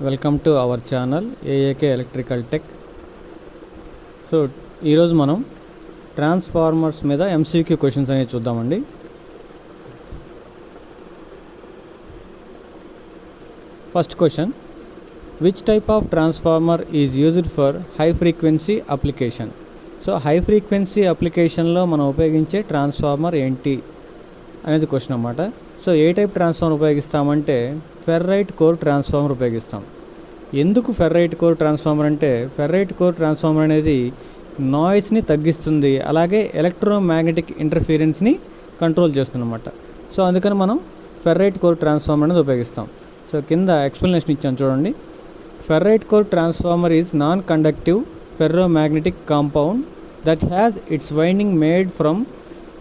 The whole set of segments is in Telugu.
Welcome to our channel AAK electrical tech. So ఈరోజు మనం ట్రాన్స్ఫార్మర్స్ మీద ఎంసీక్యూ క్వశ్చన్స్ అనేవి చూద్దామండి. First question, which type of transformer is used for high frequency application? So high frequency అప్లికేషన్లో మనం ఉపయోగించే ట్రాన్స్ఫార్మర్ ఏంటి అనేది క్వశ్చన్ అన్నమాట. సో ఏ టైప్ ట్రాన్స్ఫార్మర్ ఉపయోగిస్తామంటే ఫెర్రైట్ కోర్ ట్రాన్స్ఫార్మర్ ఉపయోగిస్తాం. ఎందుకు ఫెర్రైట్ కోర్ ట్రాన్స్ఫార్మర్ అంటే ఫెర్రైట్ కోర్ ట్రాన్స్ఫార్మర్ అనేది నాయిస్ని తగ్గిస్తుంది, అలాగే ఎలక్ట్రోమాగ్నెటిక్ ఇంటర్ఫీరెన్స్ని కంట్రోల్ చేస్తుంది అన్నమాట. సో అందుకని మనం ఫెర్రైట్ కోర్ ట్రాన్స్ఫార్మర్ అనేది ఉపయోగిస్తాం. సో కింద ఎక్స్ప్లెనేషన్ ఇచ్చాను చూడండి. Ferrite core transformer is non conductive ferromagnetic compound that has its winding made from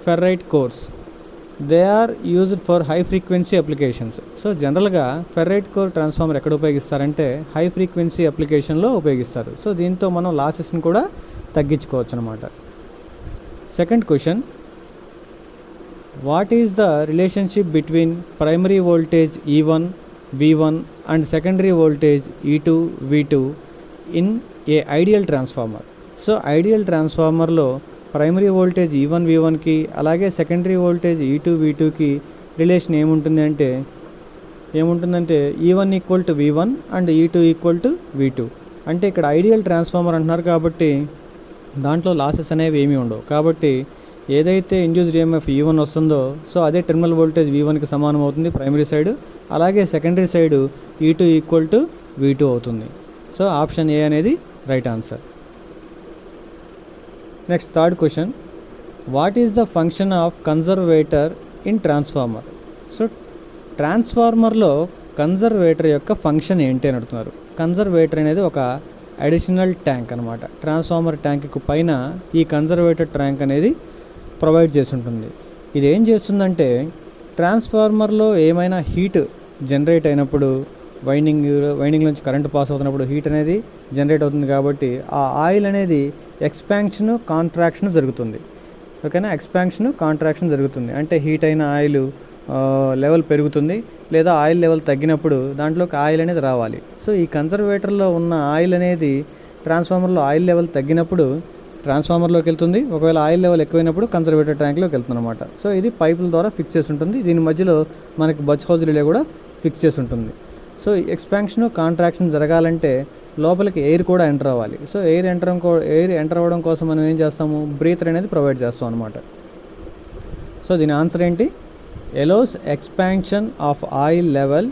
ferrite cores. They are used for high frequency applications. So జనరల్గా ఫెర్రైట్ కోర్ ట్రాన్స్ఫార్మర్ ఎక్కడ ఉపయోగిస్తారంటే హై ఫ్రీక్వెన్సీ అప్లికేషన్లో ఉపయోగిస్తారు. సో దీంతో మనం లాసెస్ని కూడా తగ్గించుకోవచ్చు అనమాట. Second question, what is the relationship between primary voltage E1 V1 and secondary voltage E2 V2 in a ideal transformer? So ideal ట్రాన్స్ఫార్మర్లో ప్రైమరీ వోల్టేజ్ E1 V1కి అలాగే సెకండరీ వోల్టేజ్ E2 V2కి రిలేషన్ ఏముంటుందంటే E1 equal to V1 and E2 equal to V2. అంటే ఇక్కడ ఐడియల్ ట్రాన్స్ఫార్మర్ అంటున్నారు కాబట్టి దాంట్లో లాసెస్ అనేవి ఏమీ ఉండవు. కాబట్టి ఏదైతే ఇండ్యూస్డ్ ఈఎంఎఫ్ E1 వస్తుందో సో అదే టెర్మినల్ వోల్టేజ్ V1కి సమానం అవుతుంది ప్రైమరీ సైడ్, అలాగే secondary side E2 equal to V2 అవుతుంది. సో ఆప్షన్ ఏ అనేది right answer. Next third question, what is the function of conservator in transformer? So ట్రాన్స్ఫార్మర్లో కన్జర్వేటర్ యొక్క ఫంక్షన్ ఏంటి అని అడుగుతున్నారు. కన్జర్వేటర్ అనేది ఒక అడిషనల్ ట్యాంక్ అనమాట. ట్రాన్స్ఫార్మర్ ట్యాంక్కి పైన ఈ కన్జర్వేటర్ ట్యాంక్ అనేది ప్రొవైడ్ చేసి ఉంటుంది. ఇది ఏం చేస్తుందంటే ట్రాన్స్ఫార్మర్లో ఏమైనా హీట్ జనరేట్ అయినప్పుడు వైండింగ్ నుంచి కరెంట్ పాస్ అవుతున్నప్పుడు హీట్ అనేది జనరేట్ అవుతుంది కాబట్టి ఆ ఆయిల్ అనేది ఎక్స్పాన్షన్ కాంట్రాక్షన్ జరుగుతుంది. ఓకేనా, ఎక్స్పాన్షన్ కాంట్రాక్షన్ జరుగుతుంది అంటే హీట్ అయిన ఆయిల్ లెవెల్ పెరుగుతుంది, లేదా ఆయిల్ లెవెల్ తగ్గినప్పుడు దాంట్లోకి ఆయిల్ అనేది రావాలి. సో ఈ కన్జర్వేటర్లో ఉన్న ఆయిల్ అనేది ట్రాన్స్ఫార్మర్లో ఆయిల్ లెవెల్ తగ్గినప్పుడు ట్రాన్స్ఫార్మర్లోకి వెళ్తుంది, ఒకవేళ ఆయిల్ లెవెల్ ఎక్కువైనప్పుడు కన్జర్వేటర్ ట్యాంక్లోకి వెళ్తుంది అనమాట. సో ఇది పైపుల ద్వారా ఫిక్స్ చేసి ఉంటుంది. దీని మధ్యలో మనకి బచ్ హౌజ్ రిలే కూడా ఫిక్స్ చేసి ఉంటుంది. సో ఎక్స్పాన్షన్ కాంట్రాక్షన్ జరగాలంటే లోపలికి ఎయిర్ కూడా ఎంటర్ అవ్వాలి. సో ఎయిర్ ఎంటర్ అవ్వడం కోసం మనం ఏం చేస్తాము, బ్రీతర్ అనేది ప్రొవైడ్ చేస్తాం అనమాట. సో దీని ఆన్సర్ ఏంటి, allows expansion of oil level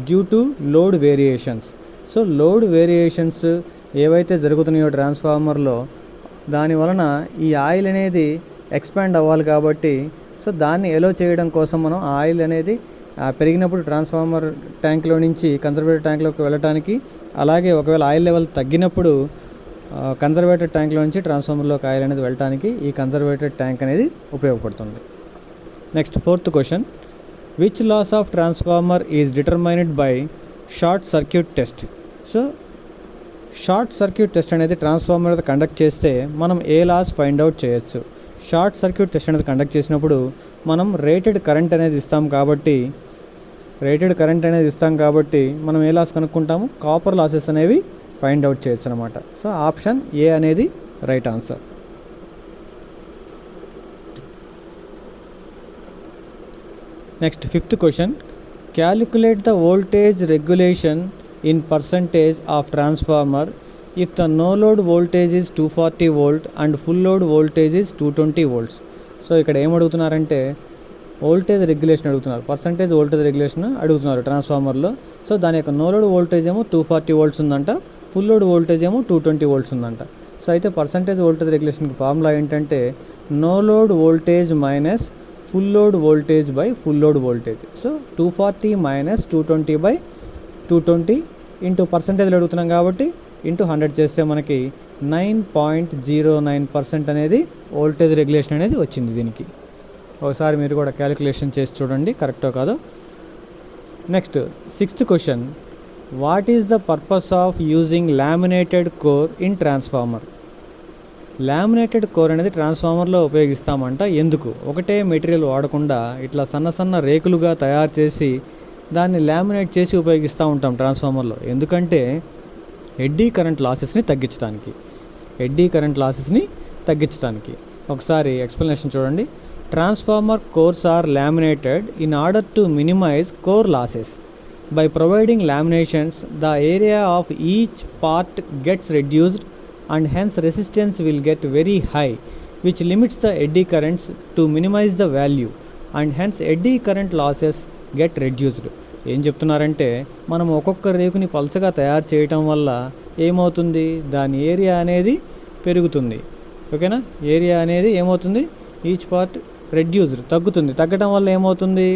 due to load variations. So load variations ఏవైతే జరుగుతున్నాయో ట్రాన్స్ఫార్మర్లో దాని వలన ఈ ఆయిల్ అనేది ఎక్స్పాండ్ అవ్వాలి కాబట్టి సో దాన్ని ఎలో చేయడం కోసం మనం ఆయిల్ అనేది పెరిగినప్పుడు ట్రాన్స్ఫార్మర్ ట్యాంక్లో నుంచి కన్జర్వేటర్ ట్యాంక్లోకి వెళ్ళటానికి, అలాగే ఒకవేళ ఆయిల్ లెవెల్ తగ్గినప్పుడు కన్జర్వేటర్ ట్యాంక్లో నుంచి ట్రాన్స్ఫార్మర్లోకి ఆయిల్ అనేది వెళ్ళటానికి ఈ కన్జర్వేటర్ ట్యాంక్ అనేది ఉపయోగపడుతుంది. Next fourth question, which loss of transformer is determined by short circuit test? So short circuit test అనేది ట్రాన్స్ఫార్మర్ కండక్ట్ చేస్తే మనం ఏ లాస్ ఫైండ్ అవుట్ చేయొచ్చు. షార్ట్ సర్క్యూట్ టెస్ట్ అనేది కండక్ట్ చేసినప్పుడు మనం రేటెడ్ కరెంట్ అనేది ఇస్తాం కాబట్టి మనం ఏ లాస్ కనుక్కుంటాము, కాపర్ లాసెస్ అనేవి ఫైండ్ అవుట్ చేయొచ్చు అనమాట. సో ఆప్షన్ ఏ అనేది right answer. Next fifth question, calculate the voltage regulation in percentage of transformer if the no load voltage is 240 volt and full load voltage is 220 volts. So ఇక్కడ ఏం అడుగుతున్నారంటే వోల్టేజ్ రెగ్యులేషన్ అడుగుతున్నారు, పర్సంటేజ్ వోల్టేజ్ రెగ్యులేషన్ అడుగుతున్నారు ట్రాన్స్ఫార్మర్లో. సో దాని యొక్క నో లోడ్ వోల్టేజ్ ఏమో 240 వోల్ట్స్ ఉందంట, ఫుల్ లోడ్ వోల్టేజ్ ఏమో 220 వోల్ట్స్ ఉందంట. సో అయితే పర్సంటేజ్ వోల్టేజ్ రెగ్యులేషన్కి ఫార్ములా ఏంటంటే no load voltage minus full load voltage by full load voltage. So 240 minus 220/220 into పర్సంటేజ్లో అడుగుతున్నాం కాబట్టి ఇంటూ 100 చేస్తే మనకి 9.09% అనేది వోల్టేజ్ రెగ్యులేషన్ అనేది వచ్చింది. దీనికి ఒకసారి మీరు కూడా క్యాలిక్యులేషన్ చేసి చూడండి కరెక్టో కాదో. Next sixth question, what is the purpose of using laminated core in transformer? Laminated core అనేది ట్రాన్స్ఫార్మర్లో ఉపయోగిస్తామంట. ఎందుకు? ఒకటే మెటీరియల్ వాడకుండా ఇట్లా సన్న రేకులుగా తయారు చేసి దాన్ని లామినేట్ చేసి ఉపయోగిస్తూ ఉంటాం ట్రాన్స్ఫార్మర్లో. ఎందుకంటే ఎడ్డీ కరెంట్ లాసెస్ని తగ్గించడానికి. ఒకసారి ఎక్స్ప్లెనేషన్ చూడండి. Transformer cores are laminated in order to minimize core losses. By providing laminations the area of each part gets reduced and hence resistance will get very high which limits the eddy currents to minimize the value and hence eddy current losses get reduced. ఏం చెప్తున్నారంటే మనం ఒక్కొక్క రేకుని పల్చగా తయారు చేయటం వల్ల ఏమవుతుంది, దాని ఏరియా అనేది పెరుగుతుంది. ఓకేనా, ఏరియా అనేది ఏమవుతుంది, ఈచ్ పార్ట్ రెడ్యూస్డ్ తగ్గటం వల్ల ఏమవుతుంది,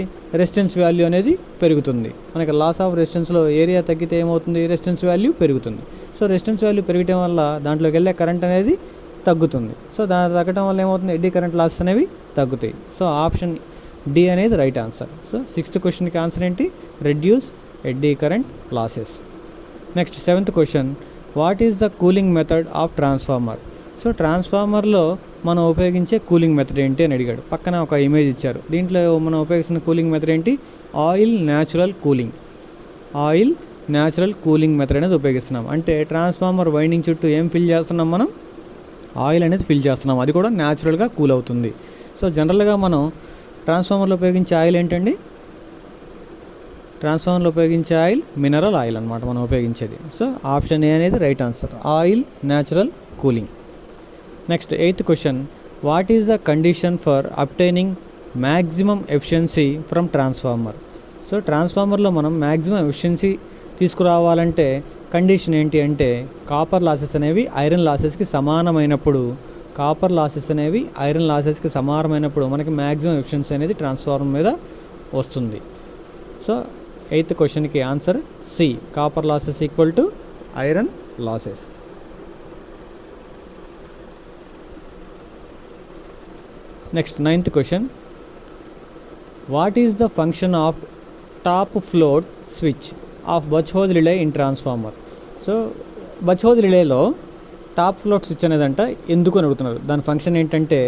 రెసిస్టెన్స్ వాల్యూ అనేది పెరుగుతుంది. మనకి లాస్ ఆఫ్ రెసిస్టెన్స్లో ఏరియా తగ్గితే ఏమవుతుంది, రెసిస్టెన్స్ వాల్యూ పెరుగుతుంది. సో రెసిస్టెన్స్ వాల్యూ పెరగటం వల్ల దాంట్లోకి వెళ్ళే కరెంట్ అనేది తగ్గుతుంది. సో దాని తగ్గడం వల్ల ఏమవుతుంది, ఎడ్డీ కరెంట్ లాసెస్ అనేవి తగ్గుతాయి. సో ఆప్షన్ డి అనేది రైట్ ఆన్సర్. సో 6th క్వశ్చన్కి ఆన్సర్ ఏంటి, reduce eddy current losses. Next 7th question, what is the cooling method of transformer? So ట్రాన్స్ఫార్మర్లో మనం ఉపయోగించే కూలింగ్ మెథడ్ ఏంటి అని అడిగాడు. పక్కన ఒక ఇమేజ్ ఇచ్చారు. దీంట్లో మనం ఉపయోగిస్తున్న కూలింగ్ మెథడ్ ఏంటి, ఆయిల్ న్యాచురల్ కూలింగ్ మెథడ్ అనేది ఉపయోగిస్తున్నాం. అంటే ట్రాన్స్ఫార్మర్ వైండింగ్ చుట్టూ ఏం ఫిల్ చేస్తున్నాం, మనం ఆయిల్ అనేది ఫిల్ చేస్తున్నాం. అది కూడా న్యాచురల్గా కూల్ అవుతుంది. సో జనరల్గా మనం ట్రాన్స్ఫార్మర్లో ఉపయోగించే ఆయిల్ ఏంటండి, ట్రాన్స్ఫార్మర్లో ఉపయోగించే ఆయిల్ మినరల్ ఆయిల్ అనమాట మనం ఉపయోగించేది. సో ఆప్షన్ ఏ అనేది right answer, oil natural cooling. Next 8th question, what is the condition for obtaining maximum efficiency from transformer? So ట్రాన్స్ఫార్మర్లో మనం మ్యాక్సిమం ఎఫిషియన్సీ తీసుకురావాలంటే కండిషన్ ఏంటి అంటే, కాపర్ లాసెస్ అనేవి ఐరన్ లాసెస్కి సమానమైనప్పుడు మనకి మ్యాక్సిమం ఎఫిషియన్సీ అనేది ట్రాన్స్ఫార్మర్ మీద వస్తుంది. సో 8th క్వశ్చన్కి answer C, copper losses equal to iron losses. Next 9th question, what is the function of top float switch of Buchholz relay in transformer? So Buchholz రిలేలో టాప్ ఫ్లోట్ స్విచ్ అనేదంట ఎందుకు అని అడుగుతున్నారు. దాని ఫంక్షన్ ఏంటంటే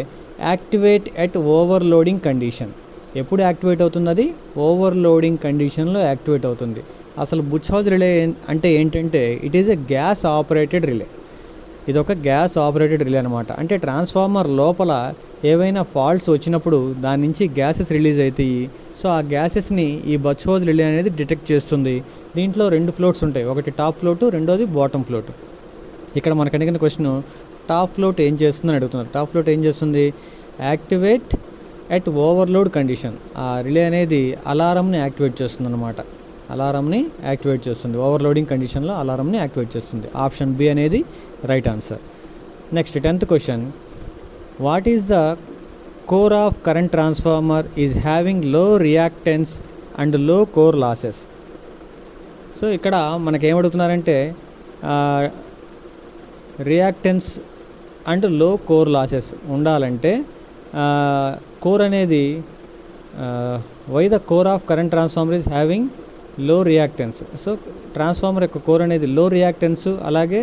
యాక్టివేట్ ఎట్ ఓవర్లోడింగ్ కండిషన్. ఎప్పుడు యాక్టివేట్ అవుతుంది, అది ఓవర్లోడింగ్ కండిషన్లో యాక్టివేట్ అవుతుంది. అసలు బచ్-హోజ్ రిలే అంటే ఏంటంటే, it is a gas operated relay. ఇది ఒక గ్యాస్ ఆపరేటెడ్ రిలే అనమాట. అంటే ట్రాన్స్ఫార్మర్ లోపల ఏవైనా ఫాల్ట్స్ వచ్చినప్పుడు దాని నుంచి గ్యాసెస్ రిలీజ్ అవుతాయి. సో ఆ గ్యాసెస్ని ఈ బచ్-హోజ్ రిలే అనేది డిటెక్ట్ చేస్తుంది. దీంట్లో 2 ఫ్లోట్స్ ఉంటాయి, ఒకటి టాప్ ఫ్లోటు, రెండోది బాటమ్ ఫ్లోటు. ఇక్కడ మనకు అడిగిన క్వశ్చన్ టాప్ ఫ్లోట్ ఏం చేస్తుందని అడుగుతున్నారు. టాప్ ఫ్లోట్ ఏం చేస్తుంది, యాక్టివేట్ ఎట్ ఓవర్లోడ్ కండిషన్. ఆ రిలే అనేది అలారంని యాక్టివేట్ చేస్తుంది అనమాట. ఓవర్లోడింగ్ కండిషన్లో అలారంని యాక్టివేట్ చేస్తుంది. ఆప్షన్ బి అనేది right answer. Next 10th question, what is the core of current transformer is having low reactance and low core losses? So ఇక్కడ మనకేమడుగుతున్నారంటే reactance and low core losses ఉండాలంటే కోర్ అనేది why the core of current transformer is having low reactance. So transformer యొక్క కోర్ అనేది లో రియాక్టెన్స్ అలాగే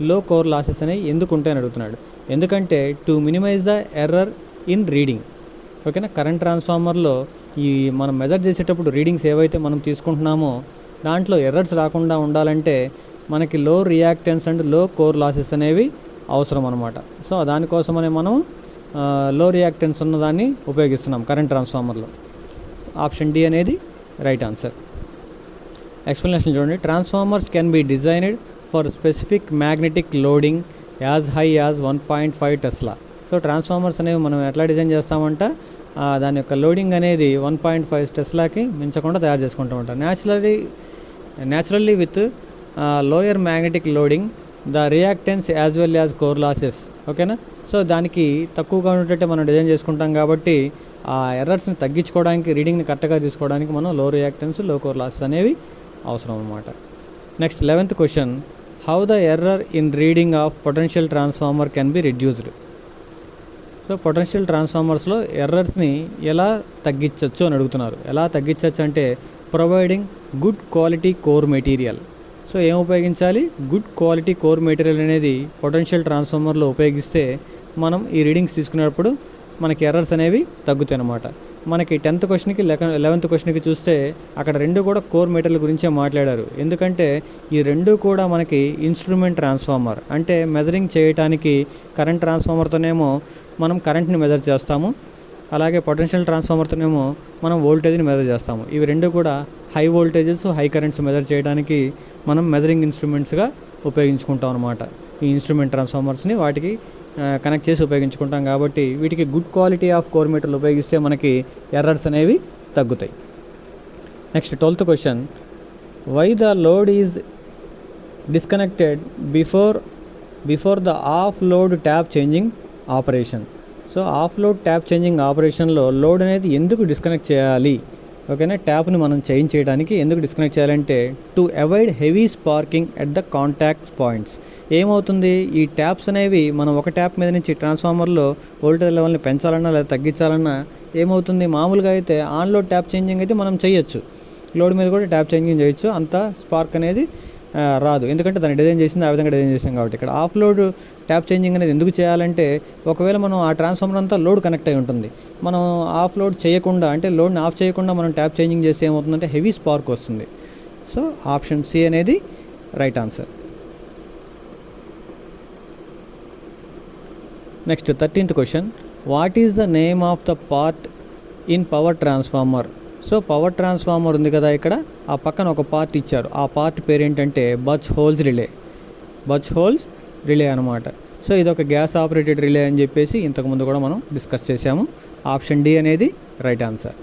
లో కోర్ లాసెస్ అనేవి ఎందుకు ఉంటాయని అడుగుతున్నాడు. ఎందుకంటే to minimize the error in reading. ఓకేనా, కరెంట్ ట్రాన్స్ఫార్మర్లో ఈ మనం మెజర్ చేసేటప్పుడు రీడింగ్స్ ఏవైతే మనం తీసుకుంటున్నామో దాంట్లో ఎర్రర్స్ రాకుండా ఉండాలంటే మనకి లో reactance and low core losses అనేవి అవసరం అనమాట. సో దానికోసమనే మనం లో రియాక్టెన్స్ ఉన్నదాన్ని ఉపయోగిస్తున్నాం కరెంట్ ట్రాన్స్ఫార్మర్లో. ఆప్షన్ డి అనేది రైట్ ఆన్సర్. ఎక్స్ప్లెనేషన్ చూడండి. Transformers can be designed for specific magnetic loading as high as 1.5 Tesla. So transformers అనేవి మనం ఎట్లా డిజైన్ చేస్తామంట, దాని యొక్క లోడింగ్ అనేది 1.5 టెస్లాకి మించకుండా తయారు చేసుకుంటూ ఉంటాం. Naturally with lower magnetic loading the reactance as well as core losses. ఓకేనా, సో దానికి తక్కువగా ఉండేటట్టే మనం డిజైన్ చేసుకుంటాం కాబట్టి ఆ ఎర్రర్స్ని తగ్గించుకోవడానికి, రీడింగ్ని కరెక్ట్గా తీసుకోవడానికి మనం లో రియాక్టెన్స్ లో కోర్ లాసెస్ అనేవి అవసరం అన్నమాట. Next 11th question, how the error in reading of potential transformer can be reduced? So potential ట్రాన్స్ఫార్మర్స్లో ఎర్రర్స్ని ఎలా తగ్గించవచ్చు అని అడుగుతున్నారు. ఎలా తగ్గించవచ్చు అంటే providing good quality core material. So ఏం ఉపయోగించాలి, గుడ్ క్వాలిటీ కోర్ మెటీరియల్ అనేది పొటెన్షియల్ ట్రాన్స్ఫార్మర్లో ఉపయోగిస్తే మనం ఈ రీడింగ్స్ తీసుకునేటప్పుడు మనకి ఎర్రర్స్ అనేవి తగ్గుతాయి అన్నమాట. మనకి 10th క్వశ్చన్కి 11th క్వశ్చన్కి చూస్తే అక్కడ రెండు కూడా కోర్ మెటీరియల్ గురించే మాట్లాడారు. ఎందుకంటే ఈ రెండు కూడా మనకి ఇన్స్ట్రుమెంట్ ట్రాన్స్ఫార్మర్, అంటే మెజరింగ్ చేయడానికి కరెంట్ ట్రాన్స్ఫార్మర్తోనేమో మనం కరెంట్ని మెజర్ చేస్తాము, అలాగే పొటెన్షియల్ ట్రాన్స్ఫార్మర్తోనేమో మనం వోల్టేజ్ని మెజర్ చేస్తాము. ఇవి రెండు కూడా high voltages high currents measure చేయడానికి మనం మెజరింగ్ ఇన్స్ట్రుమెంట్స్గా ఉపయోగించుకుంటాం అనమాట. ఈ ఇన్స్ట్రుమెంట్ ట్రాన్స్ఫార్మర్స్ని వాటికి కనెక్ట్ చేసి ఉపయోగించుకుంటాం. కాబట్టి వీటికి good quality of core material ఉపయోగిస్తే మనకి ఎర్రర్స్ అనేవి తగ్గుతాయి. Next 12th question, why the load is disconnected before the off load tap changing operation. So off load tap changing ఆపరేషన్లో లోడ్ అనేది ఎందుకు డిస్కనెక్ట్ చేయాలి? ఓకేనా, ట్యాప్ని మనం చేంజ్ చేయడానికి ఎందుకు డిస్కనెక్ట్ చేయాలంటే to avoid heavy sparking at the contact points. ఏమవుతుంది, ఈ ట్యాప్స్ అనేవి మనం ఒక ట్యాప్ మీద నుంచి ట్రాన్స్ఫార్మర్లో వోల్టేజ్ లెవెల్ని పెంచాలన్నా లేదా తగ్గించాలన్నా ఏమవుతుంది, మామూలుగా అయితే ఆన్ లోడ్ ట్యాప్ చేంజింగ్ అయితే మనం చేయొచ్చు, లోడ్ మీద కూడా ట్యాప్ చేంజింగ్ చేయొచ్చు, అంత స్పార్క్ అనేది రాదు, ఎందుకంటే దాన్ని డిజైన్ చేసింది ఆ విధంగా డిజైన్ చేసాం కాబట్టి. ఇక్కడ ఆఫ్ లోడ్ ట్యాప్ చేంజింగ్ అనేది ఎందుకు చేయాలంటే ఒకవేళ మనం ఆ ట్రాన్స్ఫార్మర్ అంతా లోడ్ కనెక్ట్ అయి ఉంటుంది, మనం ఆఫ్ లోడ్ చేయకుండా అంటే లోడ్ని ఆఫ్ చేయకుండా మనం ట్యాప్ చేంజింగ్ చేస్తే ఏమవుతుందంటే హెవీ స్పార్క్ వస్తుంది. సో ఆప్షన్ సి అనేది right answer. Next 13th question, what is the name of the part in power transformer. So power transformer ఉంది కదా, ఇక్కడ ఆ పక్కన ఒక పార్ట్ ఇచ్చారు, ఆ పార్ట్ పేరు ఏంటంటే బచ్ హోల్స్ రిలే అనమాట. సో ఇది ఒక గ్యాస్ ఆపరేటెడ్ రిలే అని చెప్పేసి ఇంతకుముందు కూడా మనం డిస్కస్ చేసాము. ఆప్షన్ డి అనేది right answer.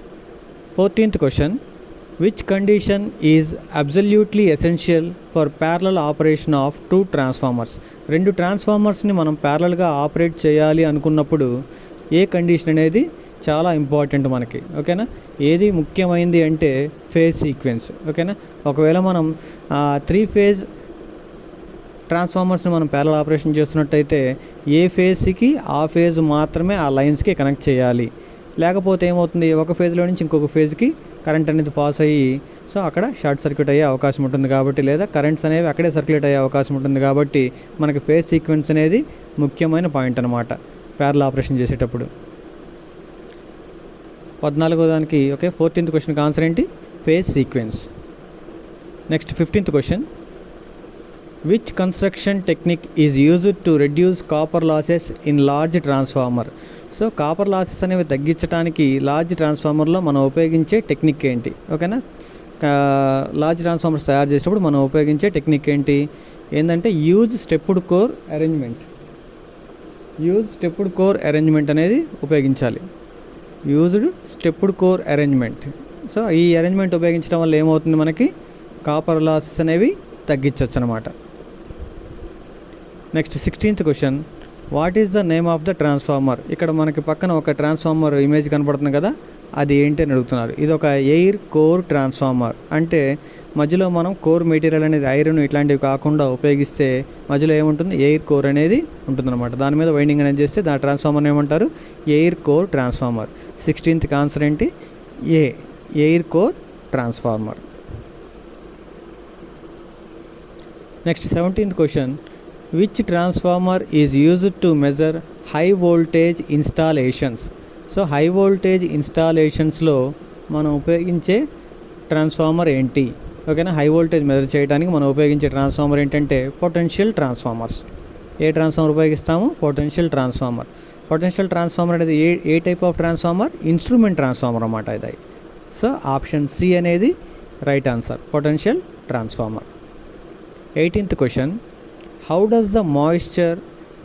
14th question, which condition is absolutely essential for parallel operation of two transformers. రెండు ట్రాన్స్ఫార్మర్స్ని మనం ప్యారలల్గా ఆపరేట్ చేయాలి అనుకున్నప్పుడు ఏ కండిషన్ అనేది చాలా ఇంపార్టెంట్ మనకి. ఓకేనా, ఏది ముఖ్యమైనది అంటే ఫేజ్ సీక్వెన్స్. ఓకేనా, ఒకవేళ మనం 3 ఫేజ్ ట్రాన్స్ఫార్మర్స్ని మనం ప్యారలల్ ఆపరేషన్ చేస్తున్నట్టయితే ఏ ఫేజ్కి ఆ ఫేజ్ మాత్రమే ఆ లైన్స్కి కనెక్ట్ చేయాలి, లేకపోతే ఏమవుతుంది ఒక ఫేజ్లో నుంచి ఇంకొక ఫేజ్కి కరెంట్ అనేది పాస్ అయ్యి సో అక్కడ షార్ట్ సర్క్యూట్ అయ్యే అవకాశం ఉంటుంది కాబట్టి, లేదా కరెంట్స్ అనేవి అక్కడే సర్క్యులేట్ అయ్యే అవకాశం ఉంటుంది కాబట్టి మనకి ఫేజ్ సీక్వెన్స్ అనేది ముఖ్యమైన పాయింట్ అనమాట ప్యారలల్ ఆపరేషన్ చేసేటప్పుడు. 14వ దానికి ఓకే. 14th క్వశ్చన్కి ఆన్సర్ ఏంటి, phase sequence. Next 15th question, which construction technique is used to reduce copper losses in large transformer. So copper losses అనేవి తగ్గించడానికి లార్జ్ ట్రాన్స్ఫార్మర్లో మనం ఉపయోగించే టెక్నిక్ ఏంటి? ఓకేనా, లార్జ్ ట్రాన్స్ఫార్మర్స్ తయారు చేసేటప్పుడు మనం ఉపయోగించే టెక్నిక్ ఏంటంటే యూజ్ స్టెప్డ్ కోర్ అరేంజ్మెంట్ అనేది ఉపయోగించాలి. Used stepped core arrangement. So ఈ అరేంజ్మెంట్ ఉపయోగించడం వల్ల ఏమవుతుంది, మనకి కాపర్ లాసెస్ అనేవి తగ్గించవచ్చు అనమాట. Next 16th question, what is the name of the transformer. ఇక్కడ మనకి పక్కన ఒక ట్రాన్స్ఫార్మర్ ఇమేజ్ కనపడుతుంది కదా, అది ఏంటి అని అడుగుతున్నారు. ఇది ఒక ఎయిర్ కోర్ ట్రాన్స్ఫార్మర్, అంటే మధ్యలో మనం కోర్ మెటీరియల్ అనేది ఐరన్ ఇట్లాంటివి కాకుండా ఉపయోగిస్తే మధ్యలో ఏముంటుంది, ఎయిర్ కోర్ అనేది ఉంటుందన్నమాట. దాని మీద వైండింగ్ అనేది చేస్తే దాని ట్రాన్స్ఫార్మర్ ఏమంటారు, air core transformer. 16th answer ఏంటి, air core transformer. Next 17th question, which transformer is used to measure high voltage installations. So high voltage ఇన్స్టాలేషన్స్లో మనం ఉపయోగించే ట్రాన్స్ఫార్మర్ ఏంటి? ఓకేనా, హై వోల్టేజ్ మెజర్ చేయడానికి మనం ఉపయోగించే ట్రాన్స్ఫార్మర్ ఏంటంటే పొటెన్షియల్ ట్రాన్స్ఫార్మర్స్. ఏ ట్రాన్స్ఫార్మర్ ఉపయోగిస్తాము, పొటెన్షియల్ ట్రాన్స్ఫార్మర్. పొటెన్షియల్ ట్రాన్స్ఫార్మర్ అనేది ఏ type of transformer, instrument transformer అన్నమాట ఇది. సో ఆప్షన్ సి అనేది right answer, potential transformer. 18th question, how does the moisture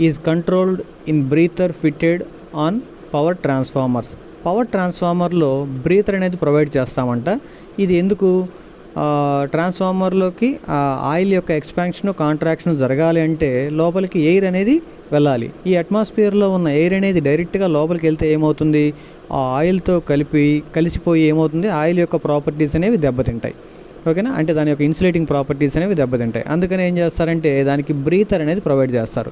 is controlled in breather fitted on power transformers. Power ట్రాన్స్ఫార్మర్లో బ్రీతర్ అనేది ప్రొవైడ్ చేస్తామంట. ఇది ఎందుకు, ట్రాన్స్ఫార్మర్లోకి ఆయిల్ యొక్క ఎక్స్పాన్షన్ కాంట్రాక్షన్ జరగాలి అంటే లోపలికి ఎయిర్ అనేది వెళ్ళాలి. ఈ అట్మాస్ఫియర్లో ఉన్న ఎయిర్ అనేది డైరెక్ట్గా లోపలికి వెళ్తే ఏమవుతుంది, ఆ ఆయిల్తో కలిసిపోయి ఏమవుతుంది, ఆయిల్ యొక్క ప్రాపర్టీస్ అనేవి దెబ్బతింటాయి. ఓకేనా, అంటే దాని యొక్క ఇన్సులేటింగ్ ప్రాపర్టీస్ అనేవి దెబ్బతింటాయి. అందుకని ఏం చేస్తారంటే దానికి బ్రీతర్ అనేది ప్రొవైడ్ చేస్తారు.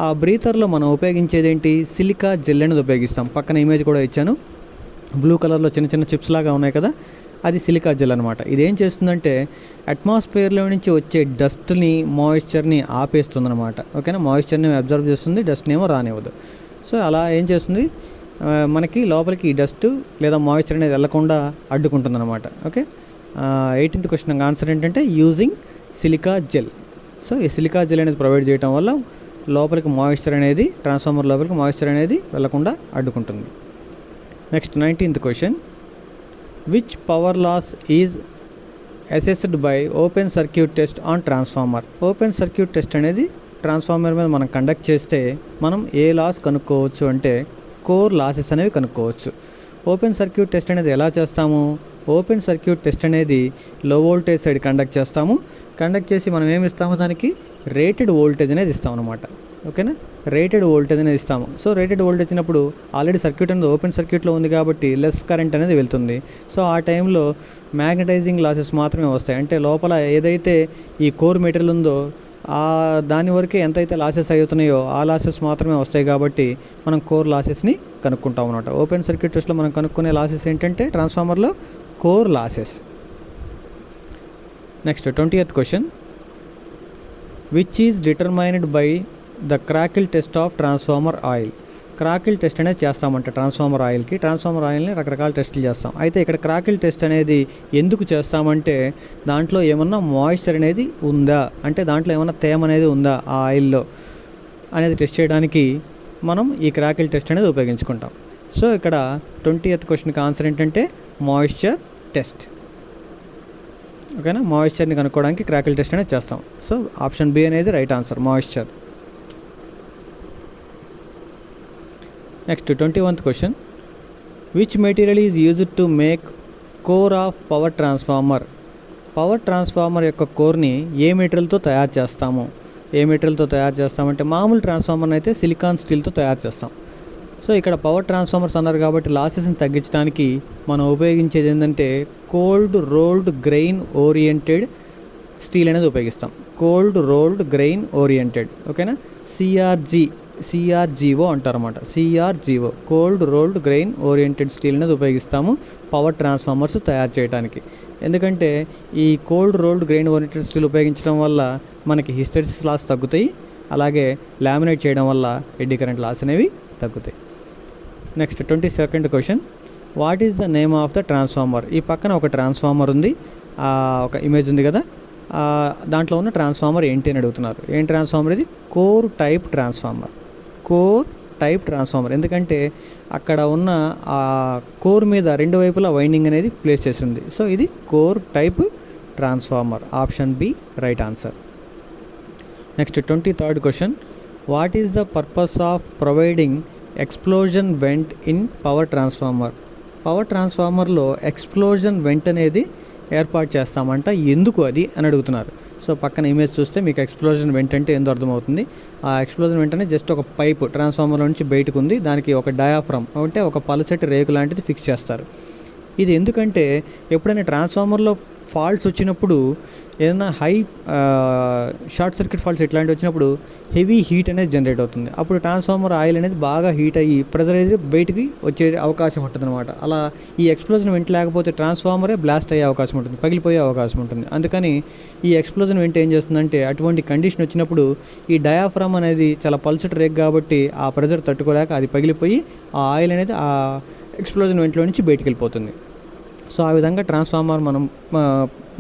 ఆ బ్రీతర్లో మనం ఉపయోగించేది ఏంటి, సిలికా జెల్ అనేది ఉపయోగిస్తాం. పక్కన ఇమేజ్ కూడా ఇచ్చాను, బ్లూ కలర్లో చిన్న చిన్న చిప్స్ లాగా ఉన్నాయి కదా, అది సిలికా జెల్ అనమాట. ఇది ఏం చేస్తుందంటే అట్మాస్ఫియర్లో నుంచి వచ్చే డస్ట్ని మాయిశ్చర్ని ఆపేస్తుంది అనమాట. ఓకేనా, మాయిశ్చర్ని అబ్జర్వ్ చేస్తుంది, డస్ట్ని ఏమో రానివ్వదు. సో అలా ఏం చేస్తుంది, మనకి లోపలికి డస్ట్ లేదా మాయిశ్చర్ అనేది వెళ్లకుండా అడ్డుకుంటుంది అనమాట. ఓకే, 18th క్వశ్చన్ ఆన్సర్ ఏంటంటే యూజింగ్ సిలికా జెల్. సో ఈ సిలికా జెల్ అనేది ప్రొవైడ్ చేయడం వల్ల లోపలికి మాయిశ్చర్ అనేది, ట్రాన్స్ఫార్మర్ లోపలికి మాయిశ్చర్ అనేది వెళ్లకుండా అడ్డుకుంటుంది. Next 19th question, which power loss is assessed by open circuit test on transformer. Open circuit test అనేది ట్రాన్స్ఫార్మర్ మీద మనం కండక్ట్ చేస్తే మనం ఏ లాస్ కనుక్కోవచ్చు అంటే కోర్ లాసెస్ అనేవి కనుక్కోవచ్చు. ఓపెన్ సర్క్యూట్ టెస్ట్ అనేది ఎలా చేస్తాము? ఓపెన్ సర్క్యూట్ టెస్ట్ అనేది లో వోల్టేజ్ సైడ్ కండక్ట్ చేస్తాము. కండక్ట్ చేసి మనం ఏమి ఇస్తాము, దానికి రేటెడ్ వోల్టేజ్ అనేది ఇస్తాం అనమాట. ఓకేనా, రేటెడ్ వోల్టేజ్ అనేది ఇస్తాము. సో రేటెడ్ వోల్టేజ్ ఇచ్చినప్పుడు ఆల్రెడీ సర్క్యూట్ అనేది ఓపెన్ సర్క్యూట్లో ఉంది కాబట్టి లెస్ కరెంట్ అనేది వెళ్తుంది. సో ఆ టైంలో మ్యాగ్నటైజింగ్ లాసెస్ మాత్రమే వస్తాయి. అంటే లోపల ఏదైతే ఈ కోర్ మెటీరియల్ ఉందో దాని వరకే ఎంతైతే లాసెస్ అవుతున్నాయో ఆ లాసెస్ మాత్రమే వస్తాయి కాబట్టి మనం కోర్ లాసెస్ని కనుక్కుంటాం అనమాట. ఓపెన్ సర్క్యూట్ టెస్ట్లో మనం కనుక్కునే లాసెస్ ఏంటంటే ట్రాన్స్ఫార్మర్లో core losses. Next 20th question, which is determined by the crackle test of transformer oil. Crackle test అనేది చేస్తామంట ట్రాన్స్ఫార్మర్ ఆయిల్కి. ట్రాన్స్ఫార్మర్ ఆయిల్ని రకరకాల టెస్టులు చేస్తాం. అయితే ఇక్కడ క్రాకిల్ టెస్ట్ అనేది ఎందుకు చేస్తామంటే దాంట్లో ఏమన్నా మాయిశ్చర్ అనేది ఉందా, అంటే దాంట్లో ఏమన్నా తేమ అనేది ఉందా ఆ ఆయిల్లో అనేది టెస్ట్ చేయడానికి మనం ఈ క్రాకిల్ టెస్ట్ అనేది ఉపయోగించుకుంటాం. సో ఇక్కడ 20th క్వశ్చన్కి ఆన్సర్ ఏంటంటే మాయిశ్చర్ టెస్ట్. ఓకేనా, మాయిశ్చర్ని కనుక్కోవడానికి క్రాకిల్ టెస్ట్ అనేది చేస్తాం. సో ఆప్షన్ బి అనేది right answer, moisture. Next 21th question, which material is used to make core of power transformer. Power transformer యొక్క కోర్ని ఏ మెటీరియల్తో తయారు చేస్తాము? ఏ మెటీరియల్తో తయారు చేస్తామంటే మామూలు ట్రాన్స్ఫార్మర్ని అయితే సిలికాన్ స్టీల్తో తయారు చేస్తాం. సో ఇక్కడ పవర్ ట్రాన్స్ఫార్మర్స్ అన్నారు కాబట్టి లాసెస్ని తగ్గించడానికి మనం ఉపయోగించేది ఏంటంటే cold rolled grain oriented steel అనేది ఉపయోగిస్తాం. కోల్డ్ రోల్డ్ గ్రెయిన్ ఓరియంటెడ్, ఓకేనా, సిఆర్జీఓ అంటారన్నమాట. CRGO, cold rolled grain oriented steel అనేది ఉపయోగిస్తాము పవర్ ట్రాన్స్ఫార్మర్స్ తయారు చేయడానికి. ఎందుకంటే ఈ cold rolled grain oriented steel ఉపయోగించడం వల్ల మనకి హిస్టెరిసిస్ లాస్ తగ్గుతాయి, అలాగే లామినేట్ చేయడం వల్ల ఎడ్డీ కరెంట్ లాస్ అనేవి తగ్గుతాయి. Next 22nd question, what is the name of the transformer. ఈ పక్కన ఒక ట్రాన్స్ఫార్మర్ ఉంది, ఒక ఇమేజ్ ఉంది కదా, దాంట్లో ఉన్న ట్రాన్స్ఫార్మర్ ఏంటి అని అడుగుతున్నారు. ఏం ట్రాన్స్ఫార్మర్ ఇది? Core type transformer. Core type transformer, ఎందుకంటే అక్కడ ఉన్న ఆ కోర్ మీద రెండు వైపులా వైండింగ్ అనేది ప్లేస్ చేసింది. సో ఇది core type transformer, option B right answer. Next 23rd question, what is the purpose of providing explosion vent in power transformer. Power ట్రాన్స్ఫార్మర్లో ఎక్స్ప్లోజన్ వెంట్ అనేది ఏర్పాటు చేస్తామంట, ఎందుకు అది అని అడుగుతున్నారు. సో పక్కన ఇమేజ్ చూస్తే మీకు ఎక్స్ప్లోజన్ వెంట్ అంటే ఏందో అర్థమవుతుంది. ఆ ఎక్స్ప్లోజన్ వెంట్ అనేది జస్ట్ ఒక పైపు ట్రాన్స్ఫార్మర్ నుంచి బయటకు ఉంది, దానికి ఒక డయాఫ్రమ్ అంటే ఒక పల్సటి రేకు లాంటిది ఫిక్స్ చేస్తారు. ఇది ఎందుకంటే ఎప్పుడైనా ట్రాన్స్ఫార్మర్లో ఫాల్ట్స్ వచ్చినప్పుడు, ఏదైనా హై షార్ట్ సర్క్యూట్ ఫాల్ట్స్ ఇట్లాంటివి వచ్చినప్పుడు హెవీ హీట్ అనేది జనరేట్ అవుతుంది. అప్పుడు ట్రాన్స్ఫార్మర్ ఆయిల్ అనేది బాగా హీట్ అయ్యి ప్రెజరైజ్ బయటికి వచ్చే అవకాశం ఉంటుంది అనమాట. అలా ఈ ఎక్స్ప్లోజన్ వెంట్ లేకపోతే ట్రాన్స్ఫార్మరే బ్లాస్ట్ అయ్యే అవకాశం ఉంటుంది, పగిలిపోయే అవకాశం ఉంటుంది. అందుకని ఈ ఎక్స్ప్లోజన్ వెంట్ ఏం చేస్తుందంటే అటువంటి కండిషన్ వచ్చినప్పుడు ఈ డయాఫ్రమ్ అనేది చాలా పల్చటి రేక్ కాబట్టి ఆ ప్రెజర్ తట్టుకోలేక అది పగిలిపోయి ఆ ఆయిల్ అనేది ఆ ఎక్స్ప్లోజన్ వెంట్లో నుంచి బయటికి వెళ్ళిపోతుంది. సో ఆ విధంగా ట్రాన్స్ఫార్మర్ మనం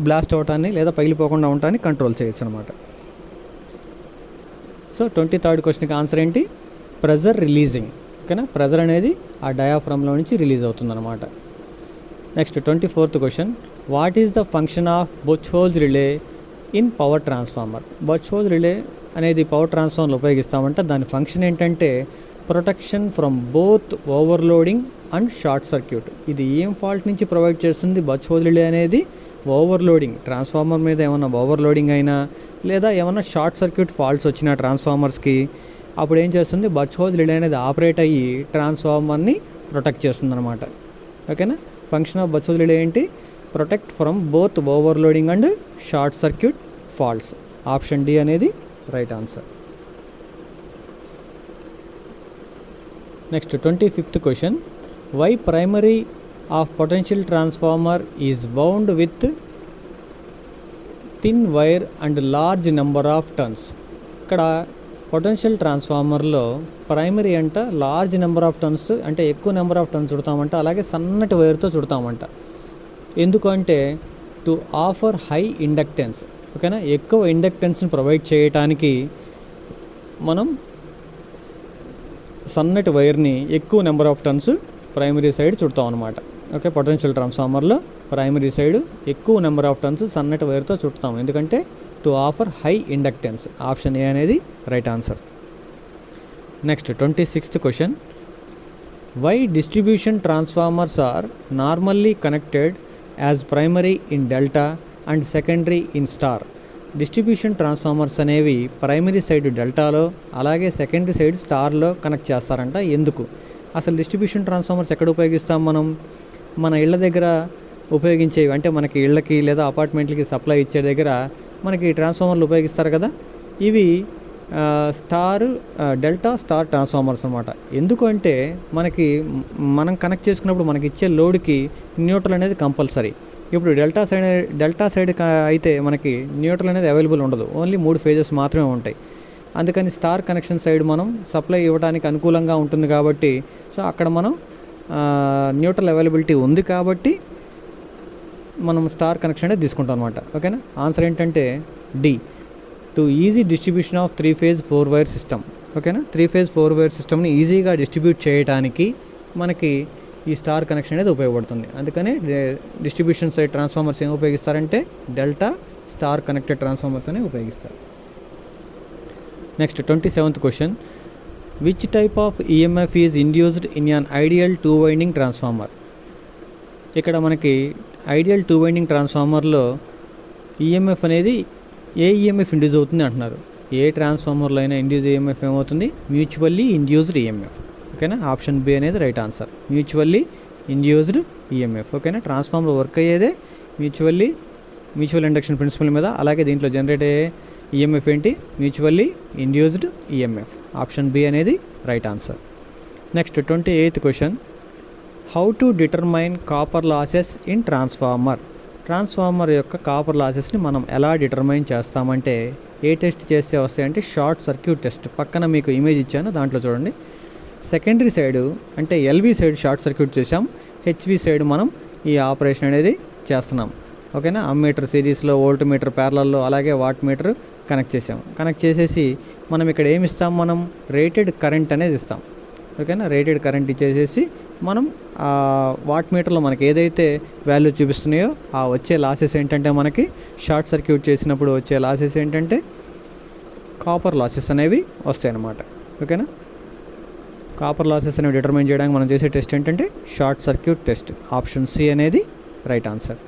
బ్లాస్ట్ అవటాన్ని లేదా పగిలిపోకుండా ఉండటాన్ని కంట్రోల్ చేయొచ్చు అనమాట. సో 23rd క్వశ్చన్కి ఆన్సర్ ఏంటి? Pressure releasing. ఓకేనా, ప్రెజర్ అనేది ఆ డయాఫ్రమ్లో నుంచి రిలీజ్ అవుతుందన్నమాట. Next 24th question, what is the function of Buchholz relay in power transformer. Buchholz relay అనేది పవర్ ట్రాన్స్ఫార్మర్లో ఉపయోగిస్తామంటే దాని ఫంక్షన్ ఏంటంటే protection from both overloading and short circuit. ఇది ఏం ఫాల్ట్ నుంచి ప్రొవైడ్ చేస్తుంది? బొచ్హోజ్ రిలే అనేది ఓవర్లోడింగ్, ట్రాన్స్ఫార్మర్ మీద ఏమన్నా ఓవర్లోడింగ్ అయినా లేదా ఏమన్నా షార్ట్ సర్క్యూట్ ఫాల్ట్స్ వచ్చిన ట్రాన్స్ఫార్మర్స్కి అప్పుడు ఏం చేస్తుంది? బొచ్హోజ్ రిలే అనేది ఆపరేట్ అయ్యి ట్రాన్స్ఫార్మర్ని ప్రొటెక్ట్ చేస్తుంది అనమాట. ఓకేనా, ఫంక్షన్ ఆఫ్ బొచ్హోజ్ రిలే ఏంటి? Protect from both overloading and short circuit faults. Option D అనేది right answer. Next 25th question, why primary of potential transformer is bound with thin wire and large number of turns. ఇక్కడ పొటెన్షియల్ ట్రాన్స్ఫార్మర్లో ప్రైమరీ అంట లార్జ్ నెంబర్ ఆఫ్ టర్న్స్, అంటే ఎక్కువ నెంబర్ ఆఫ్ టర్న్స్ చుడతామంట, అలాగే సన్నటి వైర్తో చుడతామంట. ఎందుకంటే టు ఆఫర్ హై ఇండక్టెన్స్, ఓకేనా, ఎక్కువ ఇండక్టెన్స్ని ప్రొవైడ్ చేయడానికి మనం సన్నటి వైర్ని ఎక్కువ number of turns primary side చుడతాం అనమాట. ఓకే, పొటెన్షియల్ ట్రాన్స్ఫార్మర్లో ప్రైమరీ సైడ్ ఎక్కువ నెంబర్ ఆఫ్ టర్న్స్ సన్నటి వైర్తో చుడతాం, ఎందుకంటే to offer high inductance. Option A అనేది right answer. Next 26th question. Why distribution transformers are normally connected as primary in delta and secondary in star? Distribution transformers అనేవి ప్రైమరీ సైడ్ డెల్టాలో అలాగే సెకండరీ సైడ్ స్టార్లో కనెక్ట్ చేస్తారంట. ఎందుకు? అసలు డిస్ట్రిబ్యూషన్ ట్రాన్స్ఫార్మర్స్ ఎక్కడ ఉపయోగిస్తాం మనం? మన ఇళ్ళ దగ్గర ఉపయోగించేవి, అంటే మనకి ఇళ్ళకి లేదా అపార్ట్మెంట్లకి సప్లై ఇచ్చే దగ్గర మనకి ట్రాన్స్ఫార్మర్లు ఉపయోగిస్తారు కదా. ఇవి డెల్టా స్టార్ ట్రాన్స్ఫార్మర్స్ అనమాట. ఎందుకంటే మనం కనెక్ట్ చేసుకున్నప్పుడు మనకి ఇచ్చే లోడ్కి న్యూట్రల్ అనేది కంపల్సరీ. ఇప్పుడు డెల్టా సైడ్ అయితే మనకి న్యూట్రల్ అనేది అవైలబుల్ ఉండదు, ఓన్లీ 3 ఫేజెస్ మాత్రమే ఉంటాయి. అందుకని స్టార్ కనెక్షన్ సైడ్ మనం సప్లై ఇవ్వడానికి అనుకూలంగా ఉంటుంది కాబట్టి, సో అక్కడ మనం న్యూట్రల్ అవైలబిలిటీ ఉంది కాబట్టి మనం స్టార్ కనెక్షన్ అనేది తీసుకుంటాం అనమాట. ఓకేనా, ఆన్సర్ ఏంటంటే D, to easy distribution of 3-phase 4-wire system. ఓకేనా, 3-phase 4-wire సిస్టమ్ని ఈజీగా డిస్ట్రిబ్యూట్ చేయడానికి మనకి ఈ స్టార్ కనెక్షన్ అనేది ఉపయోగపడుతుంది. అందుకని డిస్ట్రిబ్యూషన్ సైడ్ ట్రాన్స్ఫార్మర్స్ ఏం ఉపయోగిస్తారంటే డెల్టా స్టార్ కనెక్టెడ్ ట్రాన్స్ఫార్మర్స్ అనేవి ఉపయోగిస్తారు. Next 27th question. Which type of EMF is induced in an ideal 2-winding transformer? ఇక్కడ మనకి ఐడియల్ 2-winding ట్రాన్స్ఫార్మర్లో ఈఎంఎఫ్ అనేది ఏ ఈఎంఎఫ్ ఇండ్యూస్ అవుతుంది అంటున్నారు. ఏ ట్రాన్స్ఫార్మర్లో అయినా ఇండ్యూస్ ఈఎంఎఫ్ ఏమవుతుంది? Mutually induced EMF. ఓకేనా, ఆప్షన్ బి అనేది right answer, mutually induced EMF. ఓకేనా, ట్రాన్స్ఫార్మర్ వర్క్ అయ్యేదే మ్యూచువల్ ఇండక్షన్ ప్రిన్సిపల్ మీద. అలాగే దీంట్లో జనరేట్ అయ్యే ఈఎంఎఫ్ ఏంటి? Mutually induced EMF. Option B అనేది right answer. Next 28th question. How to determine copper losses in transformer? Transformer యొక్క కాపర్ లాసెస్ని మనం ఎలా డిటర్మైన్ చేస్తామంటే ఏ టెస్ట్ చేస్తే వస్తాయంటే షార్ట్ సర్క్యూట్ టెస్ట్. పక్కన మీకు ఇమేజ్ ఇచ్చాను, దాంట్లో చూడండి. సెకండరీ సైడు అంటే ఎల్వి సైడ్ షార్ట్ సర్క్యూట్ చేసాం, హెచ్వి సైడ్ మనం ఈ ఆపరేషన్ అనేది చేస్తున్నాం. ఓకేనా, అమ్మీటర్ సిరీస్లో, వోల్ట్ మీటర్ ప్యారలల్లో, అలాగే వాట్ మీటర్ కనెక్ట్ చేసాం. కనెక్ట్ చేసేసి మనం ఇక్కడ ఏమి ఇస్తాం? మనం రేటెడ్ కరెంట్ అనేది ఇస్తాం. ఓకేనా, రేటెడ్ కరెంట్ ఇచ్చేసేసి మనం వాట్ మీటర్లో మనకి ఏదైతే వాల్యూ చూపిస్తున్నాయో ఆ వచ్చే లాసెస్ ఏంటంటే మనకి షార్ట్ సర్క్యూట్ చేసినప్పుడు వచ్చే లాసెస్ ఏంటంటే కాపర్ లాసెస్ అనేవి వస్తాయి అన్నమాట. ఓకేనా, కాపర్ లాసెస్ అనేవి డిటర్మైన్ చేయడానికి మనం చేసే టెస్ట్ ఏంటంటే short circuit test. Option C అనేది right answer.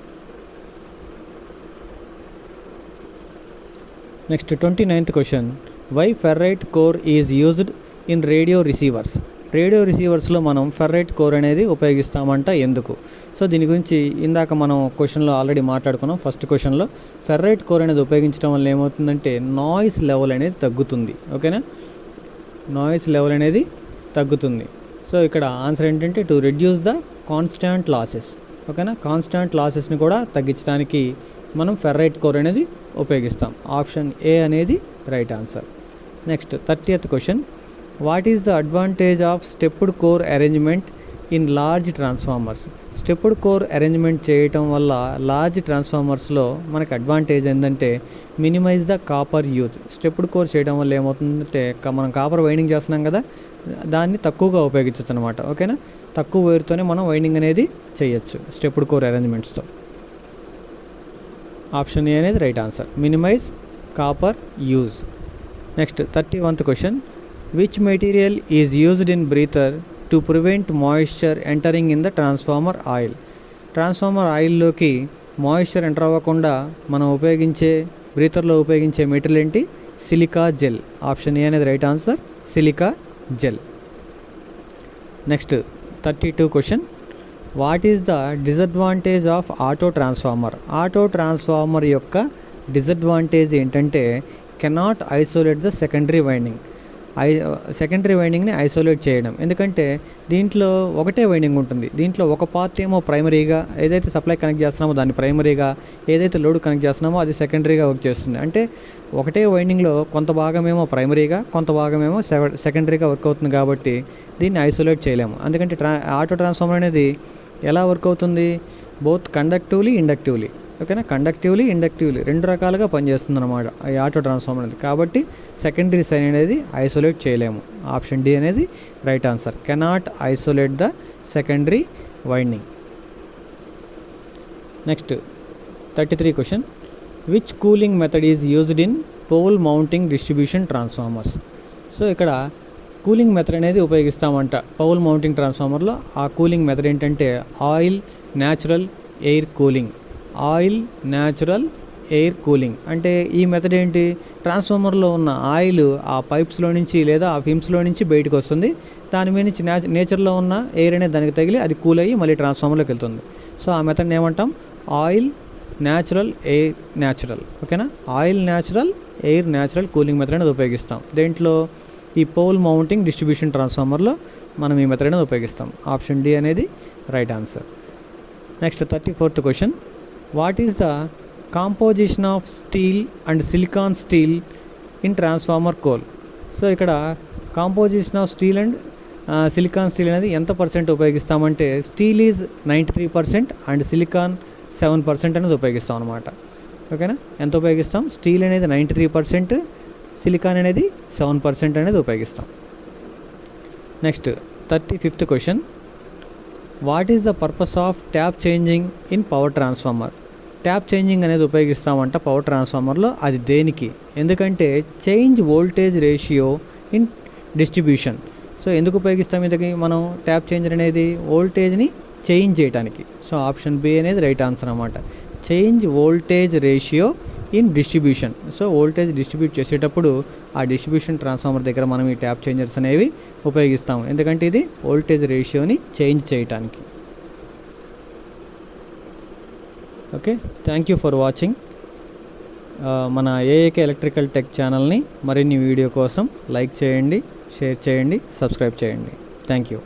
Next 29th question. Why ferrite core is used in radio receivers? Radio రిసీవర్స్లో మనం ఫెర్రైట్ కోర్ అనేది ఉపయోగిస్తామంట. ఎందుకు? సో దీని గురించి ఇందాక మనం క్వశ్చన్లో ఆల్రెడీ మాట్లాడుకున్నాం. ఫస్ట్ క్వశ్చన్లో ఫెర్రైట్ కోర్ అనేది ఉపయోగించడం వల్ల ఏమవుతుందంటే నాయిస్ లెవెల్ అనేది తగ్గుతుంది. ఓకేనా, నాయిస్ లెవెల్ అనేది తగ్గుతుంది. సో ఇక్కడ ఆన్సర్ ఏంటంటే to reduce the constant losses. ఓకేనా, కాన్స్టాంట్ లాసెస్ని కూడా తగ్గించడానికి మనం ఫెర్రైట్ కోర్ అనేది ఉపయోగిస్తాం. ఆప్షన్ ఏ అనేది right answer. Next 30th question. What is the advantage of stepped core arrangement in large transformers? Stepped core arrangement చేయటం వల్ల లార్జ్ ట్రాన్స్ఫార్మర్స్లో మనకి అడ్వాంటేజ్ ఏంటంటే minimize the copper use. Stepped core చేయడం వల్ల ఏమవుతుందంటే మనం కాపర్ వైండింగ్ చేస్తున్నాం కదా, దాన్ని తక్కువగా ఉపయోగించవచ్చు అనమాట. ఓకేనా, తక్కువ వైర్తోనే మనం వైండింగ్ అనేది చేయొచ్చు స్టెప్డ్ కోర్ అరేంజ్మెంట్స్తో. ఆప్షన్ ఏ అనేది right answer, minimize copper use. Next 31th question. Which material is used in breather to prevent moisture entering in the transformer oil? Transformer ఆయిల్లోకి మాయిశ్చర్ ఎంటర్ అవ్వకుండా మనం బ్రీతర్లో ఉపయోగించే మెటీరియల్ ఏంటి? Silica gel. ఆప్షన్ ఏ అనేది right answer, silica gel. Next 32 question. What is the disadvantage of auto transformer? Auto transformer యొక్క డిసడ్వాంటేజ్ ఏంటంటే cannot isolate the secondary winding. Secondary వైండింగ్ని ఐసోలేట్ చేయడం. ఎందుకంటే దీంట్లో ఒకటే వైండింగ్ ఉంటుంది. దీంట్లో ఒక పార్ట్ ఏమో ప్రైమరీగా ఏదైతే సప్లై కనెక్ట్ చేస్తున్నామో దాన్ని ప్రైమరీగా, ఏదైతే లోడ్ కనెక్ట్ చేస్తున్నామో అది సెకండరీగా వర్క్ చేస్తుంది. అంటే ఒకటే వైండింగ్లో కొంత భాగమేమో ప్రైమరీగా, కొంత భాగమేమో సెకండరీగా వర్క్ అవుతుంది కాబట్టి దీన్ని ఐసోలేట్ చేయలేము. ఎందుకంటే ఆటో ట్రాన్స్ఫార్మర్ అనేది ఎలా వర్క్ అవుతుంది? Both conductively, inductively. ఓకేనా, కండక్టివ్లీ, ఇండక్టివ్లీ రెండు రకాలుగా పనిచేస్తుంది అనమాట ఈ ఆటో ట్రాన్స్ఫార్మర్ అనేది. కాబట్టి సెకండరీ సైడ్ అనేది ఐసోలేట్ చేయలేము. ఆప్షన్ డి అనేది right answer. Cannot isolate the secondary winding. Next 33 question. Which cooling method is used in pole mounting distribution transformers? So ఇక్కడ కూలింగ్ మెథడ్ అనేది ఉపయోగిస్తామంట పౌల్ మౌంటింగ్ ట్రాన్స్ఫార్మర్లో. ఆ కూలింగ్ మెథడ్ ఏంటంటే oil natural air cooling. Oil natural air cooling అంటే ఈ మెథడ్ ఏంటి? ట్రాన్స్ఫార్మర్లో ఉన్న ఆయిల్ ఆ పైప్స్లో నుంచి లేదా ఆ ఫిమ్స్లో నుంచి బయటకు వస్తుంది. దాని మీద నుంచి నేచర్లో ఉన్న ఎయిర్ అనేది దానికి తగిలి అది కూల్ అయ్యి మళ్ళీ ట్రాన్స్ఫార్మర్లోకి వెళ్తుంది. సో ఆ మెథడ్ని ఏమంటాం? Oil natural air natural. ఓకేనా, oil natural air natural cooling method అనేది ఉపయోగిస్తాం. దేంట్లో? ఈ పోల్ మౌంటింగ్ డిస్ట్రిబ్యూషన్ ట్రాన్స్ఫార్మర్లో మనం ఈ మెథడ్ అనేది ఉపయోగిస్తాం. ఆప్షన్ డి అనేది right answer. Next 34th question. What is the composition of steel and silicon steel in transformer core? So ఇక్కడ composition of steel and silicon steel అనేది ఎంత పర్సెంట్ ఉపయోగిస్తామంటే స్టీల్ ఈజ్ 93% అండ్ సిలికాన్ 7% అనేది ఉపయోగిస్తాం అనమాట. ఓకేనా, ఎంత ఉపయోగిస్తాం? స్టీల్ అనేది 93%, సిలికాన్ అనేది 7% అనేది ఉపయోగిస్తాం. Next 35th question. What is the purpose of tap changing in power transformer? Tap changing అనేది ఉపయోగిస్తామంట పవర్ ట్రాన్స్ఫార్మర్లో. అది దేనికి? ఎందుకంటే change voltage ratio in distribution. So ఎందుకు ఉపయోగిస్తాం ఇది మనం ట్యాప్ చేంజర్ అనేది? వోల్టేజ్ని చేంజ్ చేయడానికి. సో ఆప్షన్ బి అనేది రైట్ ఆన్సర్ అన్నమాట. Change voltage ratio in distribution. So voltage distribute చేసేటప్పుడు ఆ డిస్ట్రిబ్యూషన్ ట్రాన్స్ఫార్మర్ దగ్గర మనం ఈ ట్యాప్ చేంజర్స్ అనేవి ఉపయోగిస్తాము. ఎందుకంటే ఇది వోల్టేజ్ రేషియోని చేంజ్ చేయడానికి. Okay, thank you for watching. మన ఏఏకే ఎలక్ట్రికల్ టెక్ ఛానల్ని మరిన్ని వీడియో కోసం లైక్ చేయండి, షేర్ చేయండి, సబ్స్క్రైబ్ చేయండి. Thank you.